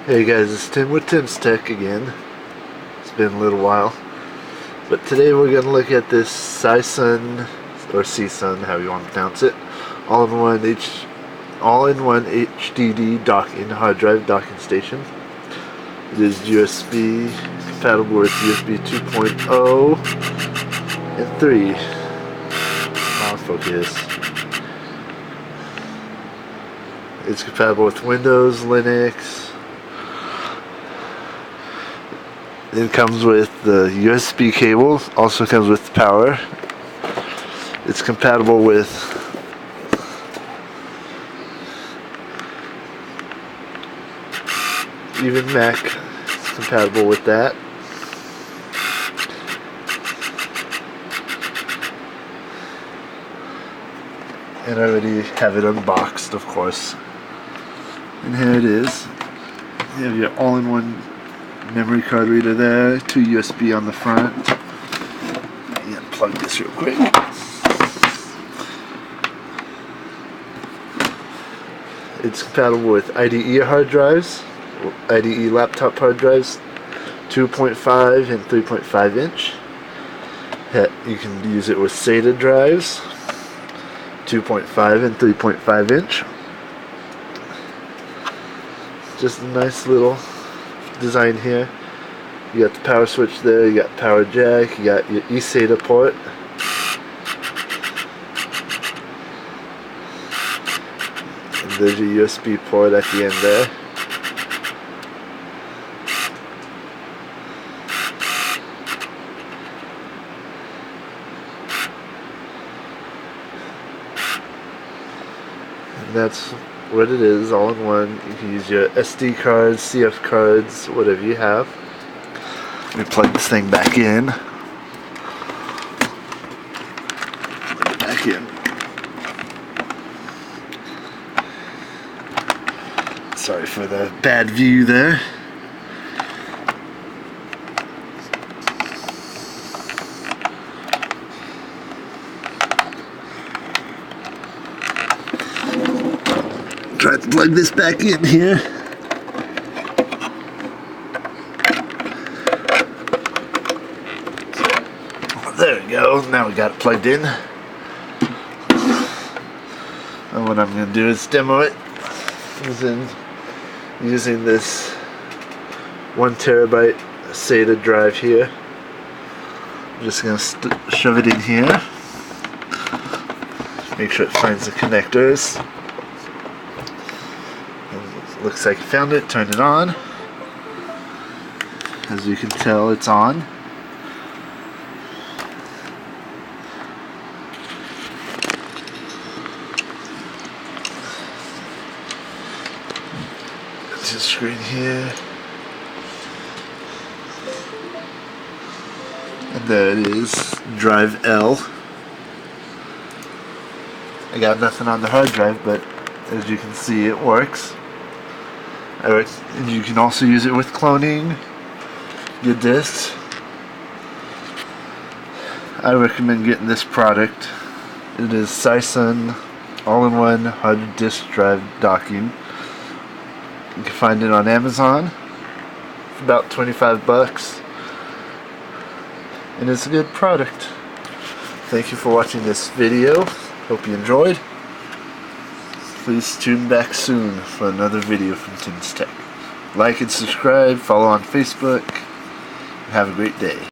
Hey guys, it's Tim with Tim's Tech again. It's been a little while. But today we're going to look at this Sisun, or Sisun, however you want to pronounce it, all-in-one HDD docking, hard drive docking station. It is USB, compatible with USB 2.0 and 3. I'll focus. It's compatible with Windows, Linux. It comes with the USB cable, also comes with power. It's compatible with even Mac. It's compatible with that. And I already have it unboxed, of course. And here it is. You have your all-in-one memory card reader there, 2 USB on the front. Yeah, plug this real quick. It's compatible with IDE hard drives, IDE laptop hard drives, 2.5 and 3.5 inch. You can use it with Sata Drives, 2.5 and 3.5 inch. Just a nice little design here. You got the power switch there, you got power jack, you got your eSATA port. And there's your USB port at the end there. And that's what it is, all in one. You can use your SD cards, CF cards, whatever you have. Let me plug this thing back in. Plug it back in. Sorry for the bad view there. Try to plug this back in here. There we go. Now we got it plugged in. And what I'm going to do is demo it using this 1 terabyte SATA drive here. I'm just going to shove it in here. Make sure it finds the connectors. Looks like I found it. Turn it on. As you can tell, it's on. It's a screen here. And there it is. Drive L. I got nothing on the hard drive, but as you can see, it works. And you can also use it with cloning your discs. I recommend getting this product. It is Sisun all-in-one hard disk drive docking. You can find it on Amazon for about 25 bucks. And it's a good product. Thank you for watching this video. Hope you enjoyed. Please tune back soon for another video from Tim's Tech. Like and subscribe, follow on Facebook, and have a great day.